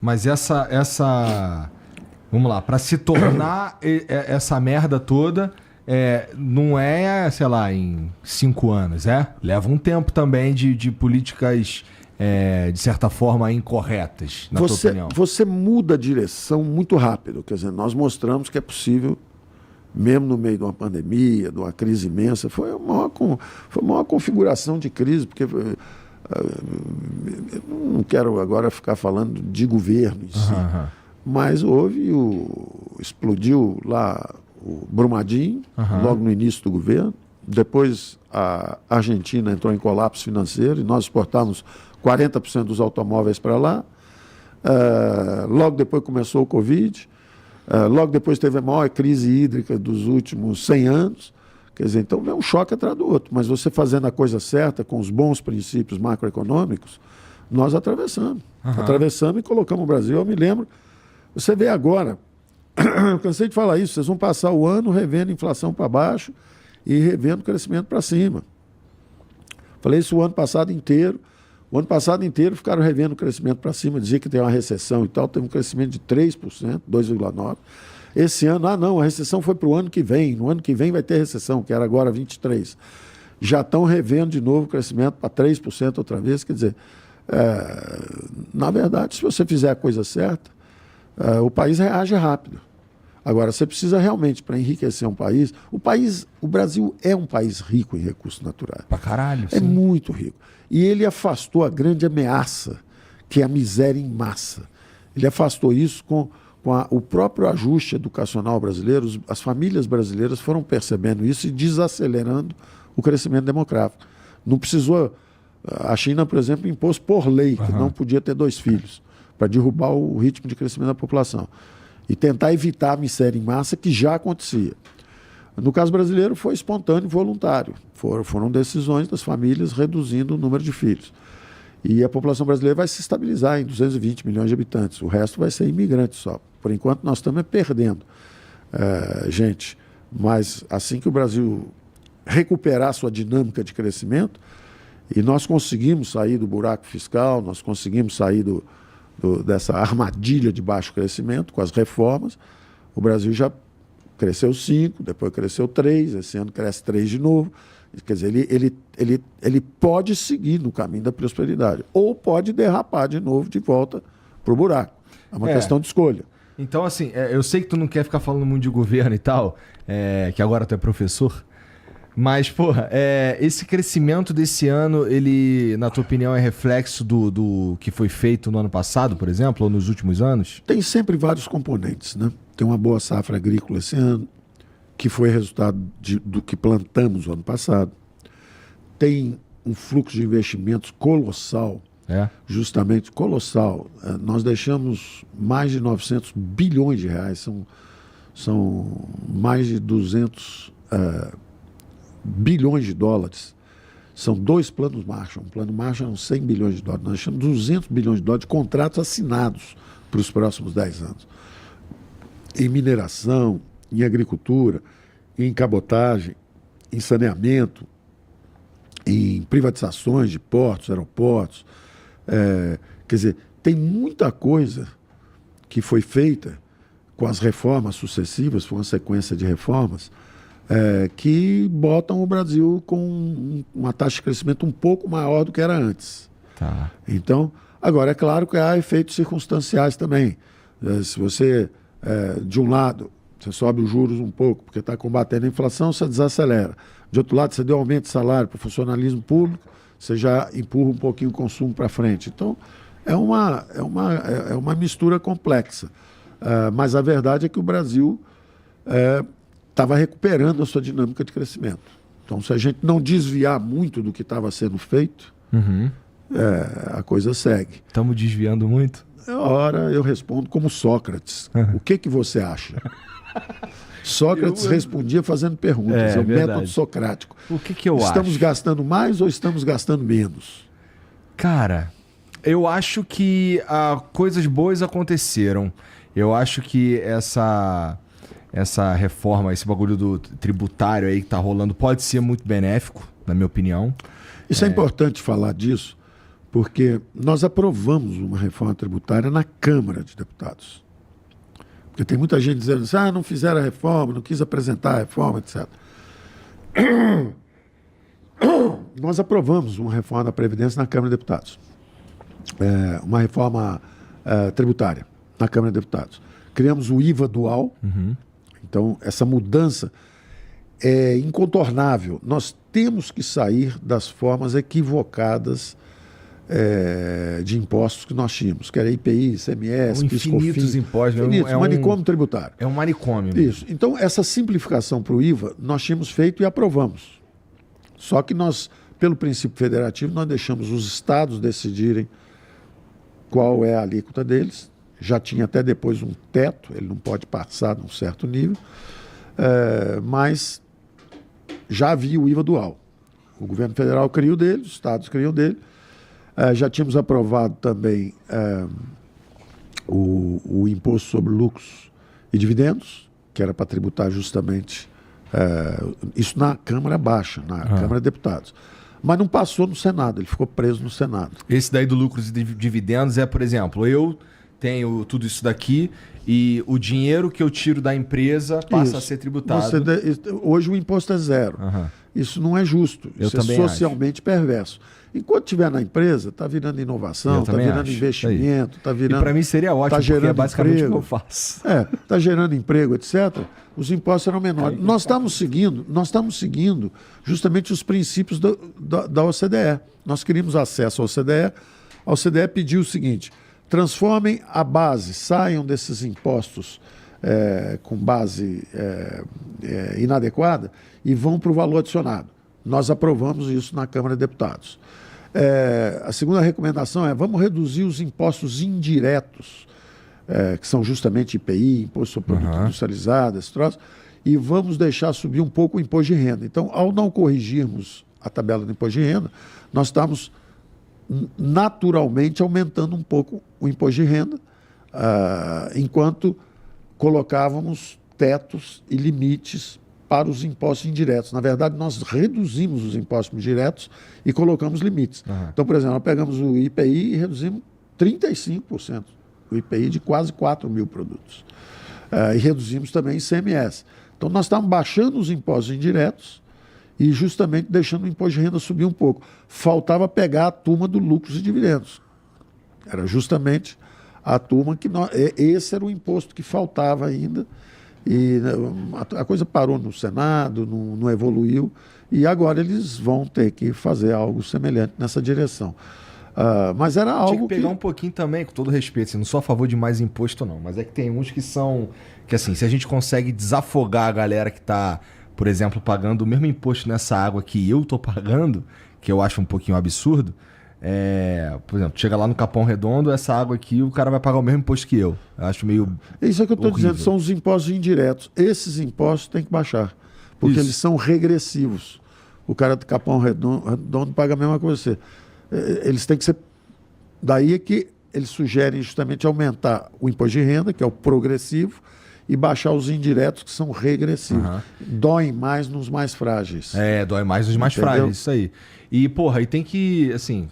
Mas vamos lá, para se tornar essa merda toda, não é, sei lá, em 5 anos, leva um tempo também de políticas, de certa forma, incorretas, na tua opinião. Você muda a direção muito rápido. Quer dizer, nós mostramos que é possível, mesmo no meio de uma pandemia, de uma crise imensa. Foi a maior configuração de crise, porque eu não quero agora ficar falando de governo em si, mas explodiu lá o Brumadinho, logo no início do governo. Depois a Argentina entrou em colapso financeiro e nós exportamos 40% dos automóveis para lá. Logo depois começou o Covid. Logo depois teve a maior crise hídrica dos últimos 100 anos. Quer dizer, então é um choque atrás do outro. Mas você fazendo a coisa certa, com os bons princípios macroeconômicos, nós atravessamos. Atravessamos e colocamos o Brasil. Eu me lembro, você vê agora, eu cansei de falar isso, vocês vão passar o ano revendo a inflação para baixo e revendo o crescimento para cima. Falei isso o ano passado inteiro. O ano passado inteiro ficaram revendo o crescimento para cima, dizia que tem uma recessão e tal, teve um crescimento de 3%, 2,9%. Esse ano, não, a recessão foi para o ano que vem, no ano que vem vai ter recessão, que era agora 23%. Já estão revendo de novo o crescimento para 3% outra vez, quer dizer, na verdade, se você fizer a coisa certa, o país reage rápido. Agora, você precisa realmente, para enriquecer um país, o Brasil é um país rico em recursos naturais. Pra caralho, sim. É muito rico. E ele afastou a grande ameaça, que é a miséria em massa. Ele afastou isso com o próprio ajuste educacional brasileiro. As famílias brasileiras foram percebendo isso e desacelerando o crescimento demográfico. Não precisou... A China, por exemplo, impôs por lei que não podia ter 2 filhos, para derrubar o ritmo de crescimento da população. E tentar evitar a miséria em massa, que já acontecia. No caso brasileiro, foi espontâneo e voluntário. Foram decisões das famílias reduzindo o número de filhos. E a população brasileira vai se estabilizar em 220 milhões de habitantes. O resto vai ser imigrante só. Por enquanto, nós estamos perdendo gente. Mas assim que o Brasil recuperar sua dinâmica de crescimento, e nós conseguimos sair do buraco fiscal, nós conseguimos sair dessa armadilha de baixo crescimento com as reformas, o Brasil já cresceu 5, depois cresceu 3, esse ano cresce 3 de novo. Quer dizer, ele pode seguir no caminho da prosperidade ou pode derrapar de novo de volta para o buraco. É uma questão de escolha. Então, assim, eu sei que tu não quer ficar falando muito de governo e tal, que agora tu é professor, mas, porra, esse crescimento desse ano, ele, na tua opinião, é reflexo do que foi feito no ano passado, por exemplo, ou nos últimos anos? Tem sempre vários componentes, né? Tem uma boa safra agrícola esse ano, que foi resultado do que plantamos no ano passado. Tem um fluxo de investimentos colossal, justamente colossal. Nós deixamos mais de 900 bilhões de reais, são mais de 200 bilhões de dólares. São 2 planos Marshall. Um plano Marshall é uns 100 bilhões de dólares. Nós deixamos 200 bilhões de dólares de contratos assinados para os próximos 10 anos. Em mineração, em agricultura, em cabotagem, em saneamento, em privatizações de portos, aeroportos. Quer dizer, tem muita coisa que foi feita com as reformas sucessivas, foi uma sequência de reformas, que botam o Brasil com uma taxa de crescimento um pouco maior do que era antes. Tá. Então, agora, é claro que há efeitos circunstanciais também. Se você, de um lado, você sobe os juros um pouco, porque está combatendo a inflação, você desacelera. De outro lado, você deu aumento de salário para o funcionalismo público, você já empurra um pouquinho o consumo para frente. Então, é uma mistura complexa. Mas a verdade é que o Brasil estava recuperando a sua dinâmica de crescimento. Então, se a gente não desviar muito do que estava sendo feito, a coisa segue. Estamos desviando muito? Ora, eu respondo como Sócrates. O que você acha? Sócrates respondia fazendo perguntas. É o método socrático. O que eu acho? Estamos gastando mais ou estamos gastando menos? Cara, eu acho que coisas boas aconteceram. Eu acho que essa reforma, esse bagulho do tributário aí que tá rolando pode ser muito benéfico, na minha opinião. Isso é importante falar disso, porque nós aprovamos uma reforma tributária na Câmara de Deputados. Porque tem muita gente dizendo assim, não fizeram a reforma, não quis apresentar a reforma, etc. Nós aprovamos uma reforma da Previdência na Câmara de Deputados. Uma reforma tributária na Câmara de Deputados. Criamos o IVA dual. Então, essa mudança é incontornável. Nós temos que sair das formas equivocadas de impostos que nós tínhamos, que era IPI, ICMS, infinitos impostos. Manicômio tributário. É um manicômio. Isso. Então, essa simplificação para o IVA, nós tínhamos feito e aprovamos. Só que nós, pelo princípio federativo, nós deixamos os estados decidirem qual é a alíquota deles. Já tinha até depois um teto, ele não pode passar de um certo nível, mas já havia o IVA dual. O governo federal criou dele, os estados criam dele. Já tínhamos aprovado também o imposto sobre lucros e dividendos, que era para tributar justamente isso na Câmara Baixa, na Câmara de Deputados. Mas não passou no Senado, ele ficou preso no Senado. Esse daí do lucros e dividendos por exemplo, eu tenho tudo isso daqui e o dinheiro que eu tiro da empresa passa a ser tributado. Hoje o imposto é zero. Isso não é justo. Isso é socialmente perverso. Enquanto estiver na empresa, está virando inovação, está virando investimento, está virando... E para mim seria ótimo, porque é basicamente o que eu faço. Está gerando emprego, etc. Os impostos serão menores. Nós estamos seguindo justamente os princípios da OCDE. Nós queríamos acesso à OCDE. A OCDE pediu o seguinte: transformem a base, saiam desses impostos com base inadequada e vão para o valor adicionado. Nós aprovamos isso na Câmara de Deputados. A segunda recomendação vamos reduzir os impostos indiretos, que são justamente IPI, Imposto sobre Produto Industrializado, esse troço, e vamos deixar subir um pouco o imposto de renda. Então, ao não corrigirmos a tabela do imposto de renda, nós estamos naturalmente aumentando um pouco o imposto de renda, enquanto colocávamos tetos e limites para os impostos indiretos. Na verdade, nós reduzimos os impostos indiretos e colocamos limites. Então, por exemplo, nós pegamos o IPI e reduzimos 35%, o IPI de quase 4 mil produtos. E reduzimos também o ICMS. Então, nós estamos baixando os impostos indiretos e justamente deixando o imposto de renda subir um pouco. Faltava pegar a turma do lucros e dividendos. Era justamente a turma que... esse era o imposto que faltava ainda. E a coisa parou no Senado, não evoluiu, e agora eles vão ter que fazer algo semelhante nessa direção. Mas era algo Tinha que pegar um pouquinho também, com todo respeito, assim, não sou a favor de mais imposto não, mas é que tem uns que são, que assim, se a gente consegue desafogar a galera que está, por exemplo, pagando o mesmo imposto nessa água que eu estou pagando, que eu acho um pouquinho absurdo, por exemplo, chega lá no Capão Redondo, essa água aqui, o cara vai pagar o mesmo imposto que eu. Eu acho meio Isso é que eu estou dizendo, são os impostos indiretos. Esses impostos tem que baixar, porque eles são regressivos. O cara do Capão Redondo paga a mesma coisa que você. Eles têm que ser... Daí é que eles sugerem justamente aumentar o imposto de renda, que é o progressivo, e baixar os indiretos, que são regressivos. Doem mais nos mais frágeis. Dói mais nos mais frágeis, isso aí. E, porra, e tem que, assim...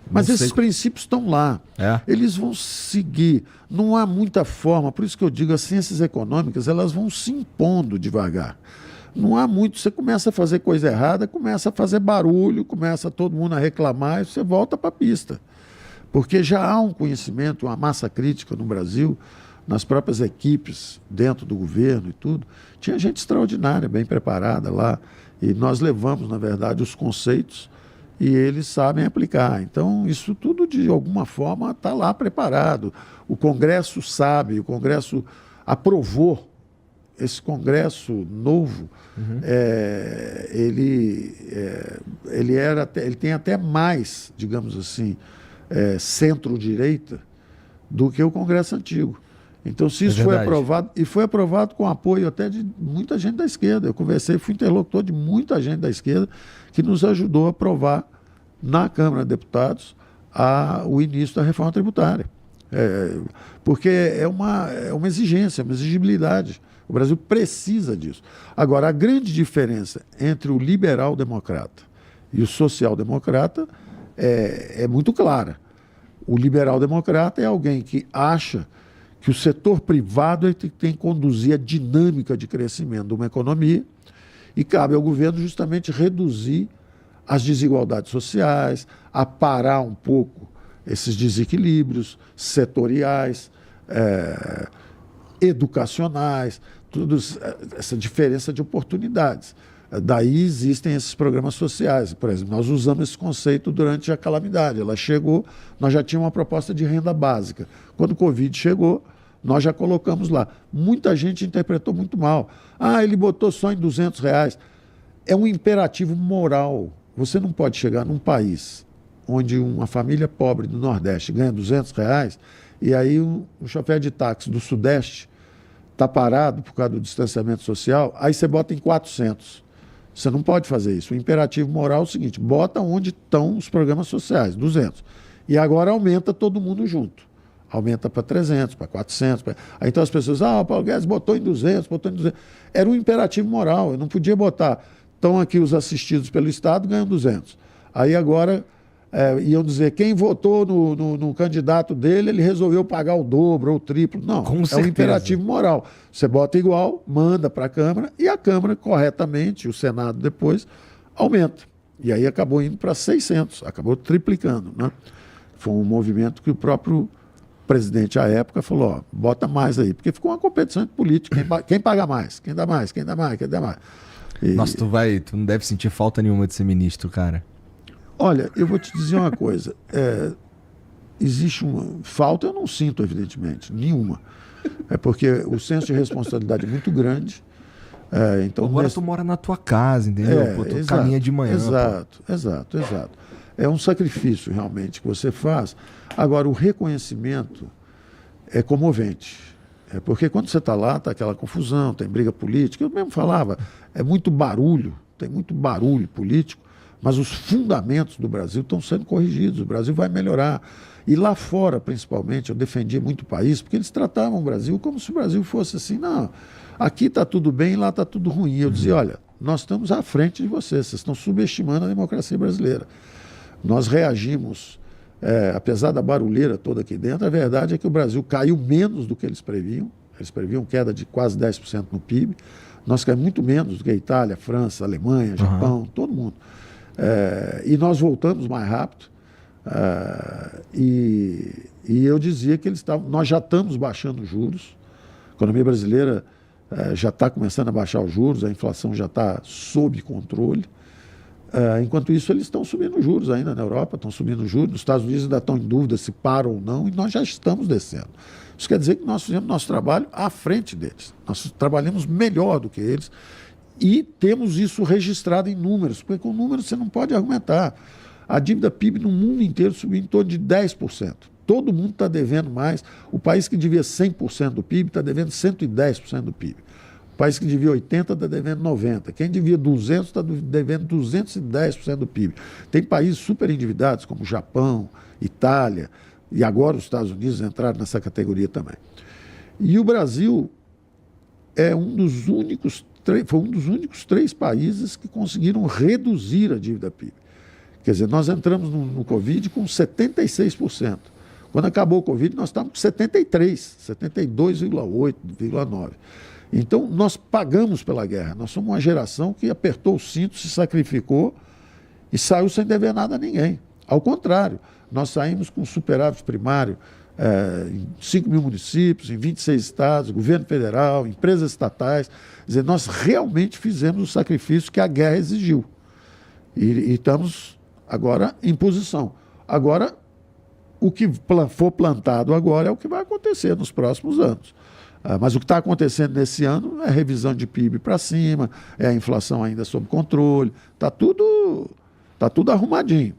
Mas esses princípios estão lá. Eles vão seguir. Não há muita forma. Por isso que eu digo, as ciências econômicas, elas vão se impondo devagar. Não há muito. Você começa a fazer coisa errada, começa a fazer barulho, começa todo mundo a reclamar, e você volta para a pista. Porque já há um conhecimento, uma massa crítica no Brasil, nas próprias equipes, dentro do governo e tudo. Tinha gente extraordinária, bem preparada lá. E nós levamos, na verdade, os conceitos e eles sabem aplicar. Então, isso tudo, de alguma forma, está lá preparado. O Congresso sabe, o Congresso aprovou. Esse Congresso novo, ele tem até mais, digamos assim, centro-direita do que o Congresso antigo. Então, se isso foi aprovado, e foi aprovado com apoio até de muita gente da esquerda. Eu conversei, fui interlocutor de muita gente da esquerda que nos ajudou a aprovar na Câmara de Deputados o início da reforma tributária. Porque é uma exigência, uma exigibilidade. O Brasil precisa disso. Agora, a grande diferença entre o liberal-democrata e o social-democrata é muito clara. O liberal-democrata é alguém que acha que o setor privado é que tem que conduzir a dinâmica de crescimento de uma economia e cabe ao governo justamente reduzir as desigualdades sociais, aparar um pouco esses desequilíbrios setoriais, educacionais, tudo essa diferença de oportunidades. Daí existem esses programas sociais. Por exemplo, nós usamos esse conceito durante a calamidade. Ela chegou, nós já tínhamos uma proposta de renda básica. Quando o Covid chegou, nós já colocamos lá. Muita gente interpretou muito mal. Ele botou só em R$200. É um imperativo moral. Você não pode chegar num país onde uma família pobre do Nordeste ganha R$200 e aí um chofer de táxi do Sudeste está parado por causa do distanciamento social, aí você bota em 400. Você não pode fazer isso. O imperativo moral é o seguinte, bota onde estão os programas sociais, 200. E agora aumenta todo mundo junto. Aumenta para 300, para 400. Aí então as pessoas, o Paulo Guedes botou em 200, botou em 200. Era um imperativo moral, eu não podia botar. Estão aqui os assistidos pelo Estado, ganham 200. Aí agora iam dizer, quem votou no candidato dele, ele resolveu pagar o dobro ou o triplo. Não, é um imperativo moral. Você bota igual, manda para a Câmara, e a Câmara, corretamente, o Senado depois, aumenta. E aí acabou indo para 600, acabou triplicando, né? Foi um movimento que o próprio presidente, à época, falou, bota mais aí, porque ficou uma competição política, quem paga mais, quem dá mais, quem dá mais, quem dá mais. Nossa, tu não deve sentir falta nenhuma de ser ministro, cara. Olha, eu vou te dizer uma coisa. Existe uma falta, eu não sinto, evidentemente, nenhuma. É porque o senso de responsabilidade é muito grande. Então, agora tu mora na tua casa, entendeu? Pô, tu caminha de manhã. Exato. É um sacrifício, realmente, que você faz. Agora, o reconhecimento é comovente. Porque quando você está lá, está aquela confusão, tem briga política. Eu mesmo falava, é muito barulho, tem muito barulho político. Mas os fundamentos do Brasil estão sendo corrigidos, o Brasil vai melhorar. E lá fora, principalmente, eu defendia muito o país, porque eles tratavam o Brasil como se o Brasil fosse assim, não, aqui está tudo bem, lá está tudo ruim. Eu dizia, olha, nós estamos à frente de vocês estão subestimando a democracia brasileira. Nós reagimos, apesar da barulheira toda aqui dentro, a verdade é que o Brasil caiu menos do que eles previam queda de quase 10% no PIB, nós caímos muito menos do que a Itália, a França, a Alemanha, Japão, todo mundo. E nós voltamos mais rápido e eu dizia que nós já estamos baixando os juros, a economia brasileira já está começando a baixar os juros, a inflação já está sob controle, enquanto isso eles estão subindo os juros ainda na Europa, estão subindo os juros, nos Estados Unidos ainda estão em dúvida se param ou não, e nós já estamos descendo. Isso quer dizer que nós fizemos nosso trabalho à frente deles, nós trabalhamos melhor do que eles, e temos isso registrado em números, porque com números você não pode argumentar. A dívida PIB no mundo inteiro subiu em torno de 10%. Todo mundo está devendo mais. O país que devia 100% do PIB está devendo 110% do PIB. O país que devia 80% está devendo 90%. Quem devia 200% está devendo 210% do PIB. Tem países super endividados, como o Japão, Itália, e agora os Estados Unidos entraram nessa categoria também. E o Brasil foi um dos únicos 3 países que conseguiram reduzir a dívida PIB. Quer dizer, nós entramos no Covid com 76%. Quando acabou o Covid, nós estávamos com 73%, 72,8%, 72,9%. Então, nós pagamos pela guerra. Nós somos uma geração que apertou o cinto, se sacrificou e saiu sem dever nada a ninguém. Ao contrário, nós saímos com superávit primário em 5 mil municípios, em 26 estados, governo federal, empresas estatais. Quer dizer, nós realmente fizemos o sacrifício que a guerra exigiu. E estamos agora em posição. Agora, o que for plantado agora é o que vai acontecer nos próximos anos. Mas o que está acontecendo nesse ano é revisão de PIB para cima, é a inflação ainda sob controle, está tudo arrumadinho.